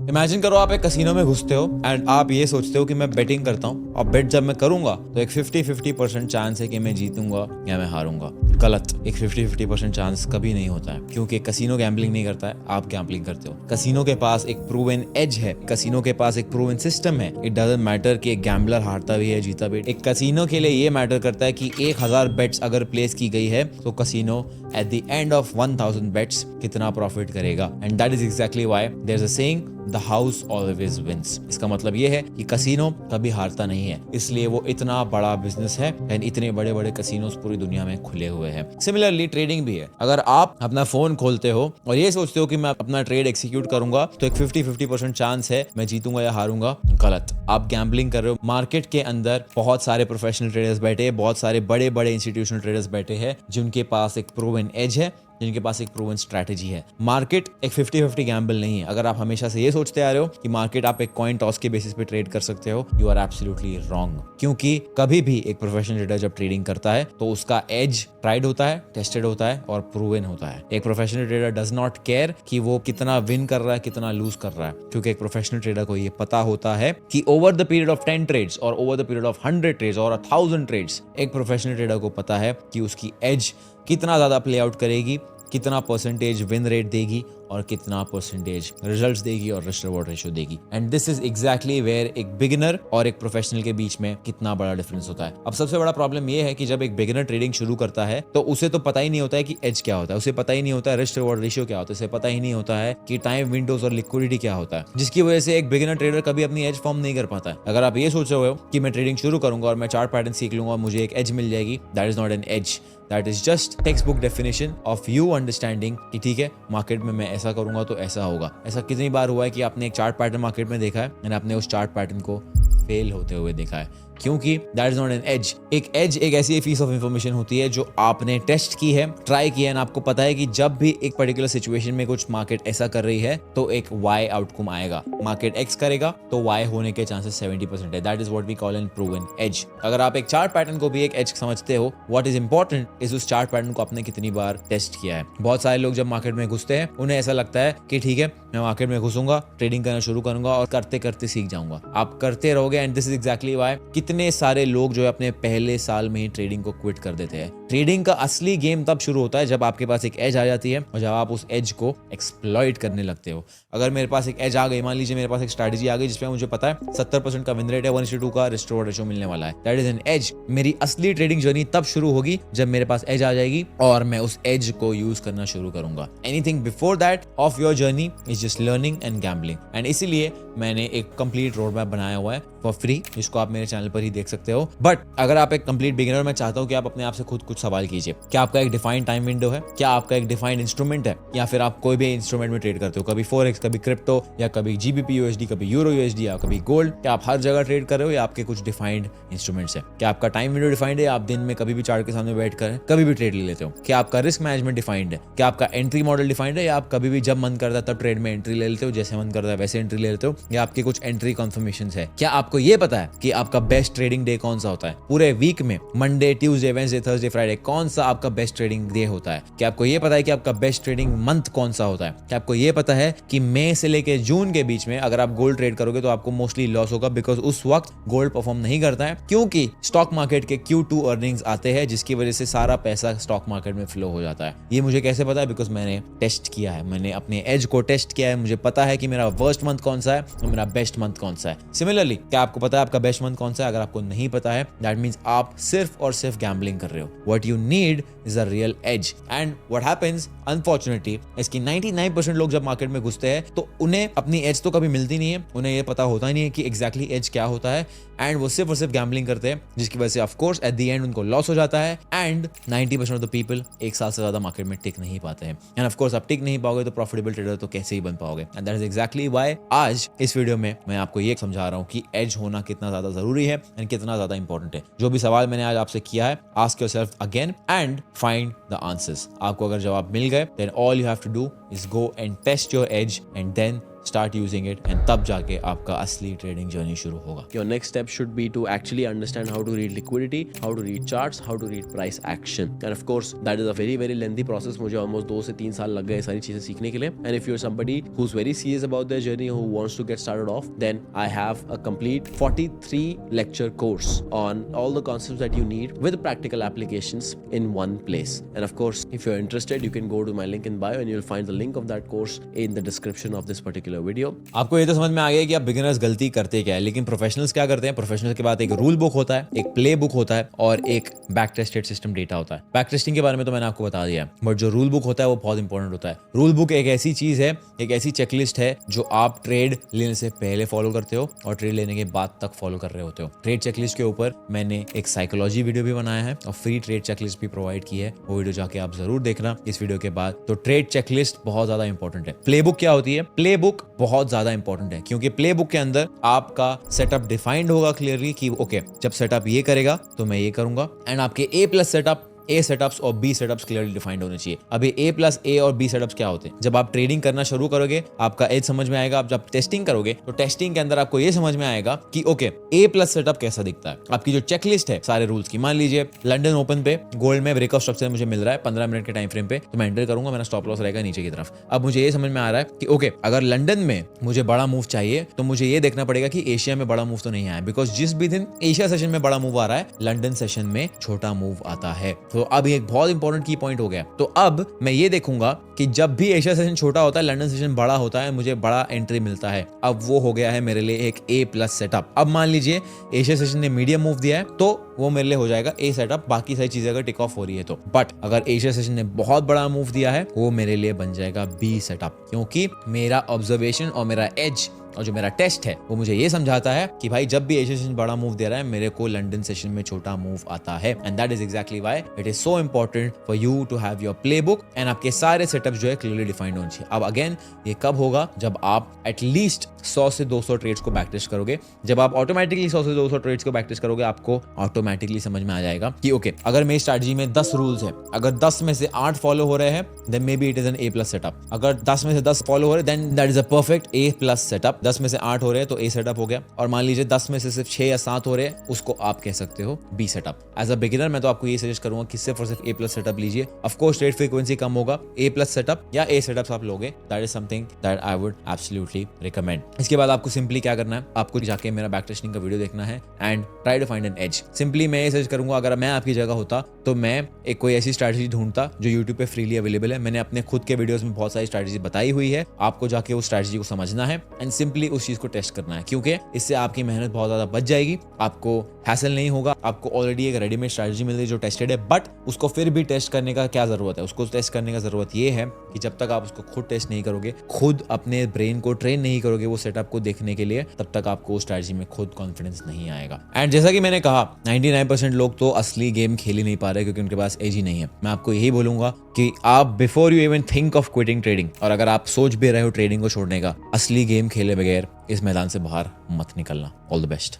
Imagine करो आप एक कसिनो में घुसते हो एंड आप ये सोचते हो कि मैं बेटिंग करता हूँ और बेट जब मैं करूंगा तो एक 50-50% चांस है कि मैं जीतूंगा या मैं हारूंगा। गलत। एक 50-50% चांस कभी नहीं होता है, क्योंकि कसिनो गैम्बलिंग नहीं करता है, आप गैम्बलिंग करते हो। कसिनो के पास एक प्रूवन एज है, कसिनो के पास एक प्रूवन सिस्टम है। इट डजंट मैटर कि एक गैम्बलर हारता भी है जीता भी। एक कसिनो के लिए ये मैटर करता है कि 1000 बेट्स अगर प्लेस की गई है तो casino at the end of 1000 bets कितना प्रॉफिट करेगा। And that is exactly why there is a saying the house always wins. इसका मतलब ये है कि कसिनो कभी हारता नहीं है, इसलिए वो इतना बड़ा बिजनेस है एंड इतने बड़े बड़े कसिनोस पूरी दुनिया में खुले हुए हैं। सिमिलरली ट्रेडिंग भी है। अगर आप अपना फोन खोलते हो और ये सोचते हो कि मैं अपना ट्रेड एक्सिक्यूट करूंगा तो एक 50-50% चांस है मैं जीतूंगा या हारूंगा। गलत। आप गैम्बलिंग कर रहे हो। मार्केट के अंदर बहुत सारे प्रोफेशनल ट्रेडर्स बैठे हैं, बहुत सारे बड़े बड़े इंस्टीट्यूशनल ट्रेडर्स बैठे हैं जिनके पास एक प्रूवन एज है, जिनके पास एक प्रूवन स्ट्रैटेजी है। मार्केट एक 50-50 गैम्बल नहीं है। अगर आप हमेशा से ये सोचते आ रहे हो कि मार्केट आप एक कॉइन टॉस के बेसिस पे ट्रेड कर सकते हो, यू आर एब्सोल्युटली रॉन्ग। क्योंकि कभी भी एक प्रोफेशनल ट्रेडर जब ट्रेडिंग करता है तो उसका एज ट्राइड होता है, टेस्टेड होता है और प्रूवन होता है। एक professional trader does not care कि वो कितना विन कर रहा है, कितना लूज कर रहा है, क्योंकि एक प्रोफेशनल ट्रेडर को ये पता होता है कि over the period of 10 trades और over the period of 100 trades और 1000 ट्रेड्स एक प्रोफेशनल ट्रेडर को पता है कि उसकी एज कितना ज्यादा प्ले आउट करेगी, कितना परसेंटेज विन रेट देगी और कितना परसेंटेज रिजल्ट्स देगी और रिस्क रिवॉर्ड रेशियो देगी। And this is exactly where एक बिगिनर और एक प्रोफेशनल के बीच में कितना बड़ा डिफरेंस होता है। अब सबसे बड़ा प्रॉब्लम ये है कि जब एक बिगिनर ट्रेडिंग शुरू करता है तो उसे तो पता ही नहीं होता है कि एज क्या होता है, उसे पता ही नहीं होता है रिस्क रिवॉर्ड रेशियो क्या होता है, उसे पता ही नहीं होता है कि टाइम विंडोज और लिक्विडिटी क्या होता है, जिसकी वजह से एक बिगिनर ट्रेडर कभी अपनी एज फॉर्म नहीं कर पाता है। अगर आप ये सोच रहे हो कि मैं ट्रेडिंग शुरू करूंगा और मैं चार्ट पैटर्न सीख लूंगा और मुझे एक एज मिल जाएगी, that is not an edge, that is just textbook definition of you understanding कि ठीक है मार्केट में मैं ऐसा करूंगा तो ऐसा होगा। ऐसा कितनी बार हुआ है कि आपने एक चार्ट पैटर्न मार्केट में देखा है और आपने उस चार्ट पैटर्न को फेल होते हुए देखा है, क्योंकि that is not an edge. एक एज एक ऐसी पीस ऑफ इंफॉर्मेशन होती है जो आपने टेस्ट की है, ट्राई किया है, आपको पता है कि जब भी एक पर्टिकुलर सिचुएशन में कुछ मार्केट ऐसा कर रही है तो एक वाई आउटकम आएगा। मार्केट एक्स करेगा तो वाई होने के चांसेस 70% है। That is what we call an proven edge. अगर आप एक चार्ट पैटर्न को भी एक एज समझते हो, व्हाट इज इंपॉर्टेंट इज उस चार्ट पैटर्न को आपने कितनी बार टेस्ट किया है। बहुत सारे लोग जब मार्केट में घुसते हैं उन्हें ऐसा लगता है कि ठीक है मैं मार्केट में घुसूंगा, ट्रेडिंग करना शुरू करूंगा और करते करते सीख जाऊंगा। आप करते रहोगे and this is exactly why कितने सारे लोग जो है अपने पहले साल में ही ट्रेडिंग को क्विट कर देते हैं। ट्रेडिंग का असली गेम तब शुरू होता है जब आपके पास एक एज आ जाती है और जब आप उस एज को एक्सप्लॉइट करने लगते हो। अगर मेरे पास एक एज आ गई, मान लीजिए मेरे पास एक स्ट्रैटेजी आ गई जिसमें मुझे पता है 70% का विन रेट है, 1:2 का रिस्क रिवॉर्ड रेशियो मिलने वाला है, दैट इज एन एज। मेरी असली ट्रेडिंग जर्नी तब शुरू होगी जब मेरे पास एज आ जाएगी और मैं उस एज को यूज करना शुरू करूंगा। Anything before that of your journey is just learning and gambling. And इसीलिए मैंने एक कंप्लीट रोड मैप बनाया हुआ है फॉर फ्री, जिसको आप मेरे चैनल पर ही देख सकते हो। बट अगर आप एक कंप्लीट बिगिनर, मैं चाहता हूं कि आप अपने आप से खुद कुछ सवाल कीजिए। क्या आपका एक डिफाइंड टाइम विंडो है? क्या आपका एक डिफाइंड इंस्ट्रूमेंट है? या फिर आप कोई भी इंस्ट्रूमेंट में ट्रेड करते हो, कभी फॉरेक्स, कभी क्रिप्टो, या कभी जीबीपी यूएसडी, कभी यूरो यूएसडी, या कभी गोल्ड? क्या आप हर जगह ट्रेड कर रहे हो या आपके कुछ डिफाइंड इंस्ट्रूमेंट्स है? क्या आपका टाइम विंडो डिफाइंड है? आप दिन में कभी भी चार्ट के सामने बैठ कर कभी भी ट्रेड ले लेते हो? क्या आपका रिस्क मैनेजमेंट डिफाइंड है? क्या आपका एंट्री मॉडल डिफाइंड है या आप कभी भी जब मन करता है तब ट्रेड में एंट्री ले लेते हो, जैसे मन करता है वैसे एंट्री ले लेते हो? या आपके कुछ एंट्री कन्फर्मेशंस है? क्या आपको ये पता है कि आपका बेस्ट ट्रेडिंग डे कौन सा होता है पूरे वीक में? Monday, Tuesday, Wednesday, Thursday, Friday, कौन सा आपका बेस्ट ट्रेडिंग डे होता है? क्या आपको ये पता है कि आपका बेस्ट ट्रेडिंग मंथ कौन सा होता है? क्या आपको ये पता है कि मई से लेके जून के बीच में अगर आप गोल्ड ट्रेड करोगे तो आपको मोस्टली लॉस होगा, बिकॉज उस वक्त गोल्ड परफॉर्म नहीं करता है, क्योंकि स्टॉक मार्केट के Q2 अर्निंग्स आते हैं, जिसकी वजह से सारा पैसा स्टॉक मार्केट में फ्लो हो जाता है। ये मुझे कैसे पता है? बिकॉज मैंने टेस्ट किया है, मैंने अपने एज को टेस्ट किया है। मुझे पता है कि मेरा वर्स्ट मंथ कौन सा है और मेरा बेस्ट मंथ कौन सा है। सिमिलरली, क्या आपको पता है आपका बेस्ट मंथ कौन सा है? अगर आपको नहीं पता है, दैट मींस आप सिर्फ और सिर्फ गैम्बलिंग कर रहे हो। What you need is a real edge. And what happens unfortunately इसकी 99% लोग जब मार्केट में घुसते हैं तो उन्हें अपनी एज तो कभी मिलती नहीं है, उन्हें ये पता होता ही नहीं है कि एग्जैक्टली एज क्या होता है, एंड वो सिर्फ और सिर्फ गैम्बलिंग करते हैं, जिसकी वजह से of course eight the and उनको लॉस हो जाता है। एंड 90% ऑफ द पीपल एक साल से ज्यादा मार्केट में टिक नहीं पाते हैं। एंड ऑफ कोर्स आप टिक नहीं पाओगे तो प्रॉफिटेबल ट्रेडर तो कैसे ही बन पाओगे? And that is exactly why आज इस वीडियो में मैं आपको ये समझा रहा हूँ कि एज होना कितना ज्यादा जरूरी है एंड कितना ज्यादा इंपॉर्टेंट है। जो भी सवाल मैंने आज आपसे किया है, ask yourself again and find the answers. आपको अगर जवाब मिल गए, then all you have to do is go and test your edge and then start using it and तब जाके आपका असली ट्रेडिंग जर्नी शुरू होगा। Your next step should be to actually understand how to read liquidity, how to read charts, how to read price action. And of course, that is a very lengthy process. मुझे almost 2 से 3 साल लग गए सारी चीजें सीखने के लिए. And if you're somebody who's very serious about their journey, who wants to get started off, then I have a complete 43 lecture course on all the concepts that you need with practical applications in one place. And of course, if you're interested, you can go to my link in bio and you'll find the link of that course in the description of this particular video. आपको ये तो समझ में आ गया कि आप beginners गलती करते क्या है, लेकिन प्रोफेशनल्स क्या करते हैं? प्रोफेशनल्स के बाद एक रूल बुक होता है, एक प्ले बुक होता है और एक बैक टेस्टेड सिस्टम डेटा होता है। बैक टेस्टिंग के बारे में तो मैंने आपको बता दिया है, बट जो रूल बुक होता है वो बहुत इंपॉर्टेंट होता है। रूल बुक एक ऐसी चीज है, एक ऐसी चेकलिस्ट है जो आप ट्रेड लेने से पहले फॉलो करते हो और ट्रेड लेने के बाद तक फॉलो कर रहे होते हो। ट्रेड चेकलिस्ट के ऊपर मैंने एक साइकोलॉजी वीडियो भी बनाया है और फ्री ट्रेड चेकलिस्ट भी प्रोवाइड की है, वो वीडियो जाके आप जरूर देखना इस वीडियो के बाद। तो ट्रेड चेकलिस्ट बहुत ज्यादा इंपॉर्टेंट है। प्ले बुक क्या होती है? प्ले बुक बहुत ज्यादा इंपॉर्टेंट है, क्योंकि प्ले बुक के अंदर आपका सेटअप डिफाइंड होगा क्लियरली कि ओके, जब सेटअप ये करेगा तो मैं ये करूंगा, एंड आपके ए प्लस सेटअप, ए सेटअप्स और बी सेटअप्स क्लियरली डिफाइंड होने चाहिए। अभी ए प्लस ए और बी सेटअप्स क्या होते हैं? जब आप ट्रेडिंग करना शुरू करोगे आपका एज समझ में आएगा। आप जब टेस्टिंग करोगे तो टेस्टिंग के अंदर आपको ये समझ में आएगा कि ओके, ए प्लस सेटअप कैसा दिखता है। आपकी जो चेकलिस्ट है सारे रूल्स की, मान लीजिए लंदन ओपन पे गोल्ड में ब्रेकआउट स्ट्रक्चर मुझे मिल रहा है 15 मिनट के टाइम फ्रेम पे, तो मैं एंटर करूंगा, मेरा स्टॉप लॉस रहेगा नीचे की तरफ। अब मुझे ये समझ में आ रहा है कि ओके, अगर लंदन में मुझे बड़ा मूव चाहिए तो मुझे ये देखना पड़ेगा कि एशिया में बड़ा मूव तो नहीं आया, बिकॉज जिस भी दिन एशिया सेशन में बड़ा मूव आ रहा है, लंदन सेशन में छोटा मूव आता है। तो अब एक बहुत इंपॉर्टेंट की पॉइंट हो गया। तो अब मैं ये देखूंगा कि जब भी एशिया सेशन छोटा होता है, लंदन सेशन बड़ा होता है, मुझे बड़ा एंट्री मिलता है। अब वो हो गया है मेरे लिए एक ए प्लस सेटअप। अब मान लीजिए एशिया सेशन ने मीडियम मूव दिया है तो वो मेरे लिए हो जाएगा ए सेटअप, बाकी सारी चीजें अगर टिक ऑफ हो रही है तो। बट अगर एशिया सेशन ने बहुत बड़ा मूव दिया है, वो मेरे लिए बन जाएगा बी सेटअप, क्योंकि मेरा ऑब्जर्वेशन और मेरा एज और जो मेरा टेस्ट है वो मुझे ये समझाता है कि भाई जब भी एशिया सेशन बड़ा मूव दे रहा है, मेरे को लंदन सेशन में छोटा मूव आता है। And that is exactly why it is so important for you to have your playbook and आपके सारे सेटअप्स जो है क्लियरली डिफाइंड होने चाहिए। अब अगेन ये कब होगा? जब आप एटलीस्ट 100 से 200 ट्रेड्स को बैक टेस्ट करोगे। जब आप ऑटोमेटिकली 100 से 200 ट्रेड्स को बैक टेस्ट करोगे, आपको ऑटोमेटिकली समझ में आ जाएगा कि ओके, अगर मेरी स्ट्रैटेजी में 10 रूल्स है, अगर 10 में से 8 फॉलो हो रहे हैं, then maybe it is an A plus setup. अगर 10 में से 10 फॉलो हो रहे हैं, then that is a perfect A plus setup. 10 में से 8 हो रहे हैं तो ए सेटअप हो गया, और मान लीजिए 10 में से सिर्फ 6 या 7 हो रहे हैं, उसको आप कह सकते हो B setup. As a beginner मैं तो आपको ये सजेस्ट करूंगा कि सिर्फ और सिर्फ ए प्लस सेटअप लीजिए। ऑफ कोर्स ट्रेड फ्रीक्वेंसी कम होगा, ए प्लस सेटअप या ए सेटअप्स आप लोगे, that is something that I would absolutely recommend. इसके बाद आपको सिंपली क्या करना है, आपको जाके मेरा बैक टेस्टिंग का वीडियो देखना है and try to find an edge. Simply मैं ये सजेस्ट करूंगा, अगर मैं आपकी जगह होता तो मैं एक कोई ऐसी स्ट्रैटेजी ढूंढता जो यूट्यूब पे फ्रीली अवेलेबल है। मैंने अपने खुद के वीडियोस में बहुत सारी स्ट्रैटेजी बताई हुई है, आपको जाके उस स्ट्रैटेजी को समझना है एंड सिंपली उस चीज को टेस्ट करना है, क्योंकि इससे आपकी मेहनत बहुत ज्यादा बच जाएगी, आपको हैसल नहीं होगा। आपको ऑलरेडी एक रेडीमेड स्ट्रैटेजी मिल रही है जो टेस्टेड है, बट उसको फिर भी टेस्ट करने का क्या जरूरत है? उसको टेस्ट करने का जरूरत ये है कि जब तक आप उसको खुद टेस्ट नहीं करोगे, खुद अपने ब्रेन को ट्रेन नहीं करोगे वो सेटअप को देखने के लिए, तब तक आपको उस स्ट्रैटेजी में खुद कॉन्फिडेंस नहीं आएगा। एंड जैसा कि मैंने कहा, 99% लोग तो असली गेम खेल ही नहीं पा रहे क्योंकि उनके पास एज ही नहीं है। मैं आपको यही बोलूंगा कि आप before you even think of quitting trading, और अगर आप सोच भी रहे हो ट्रेडिंग को छोड़ने का, असली गेम खेले बगैर इस मैदान से बाहर मत निकलना। All the best.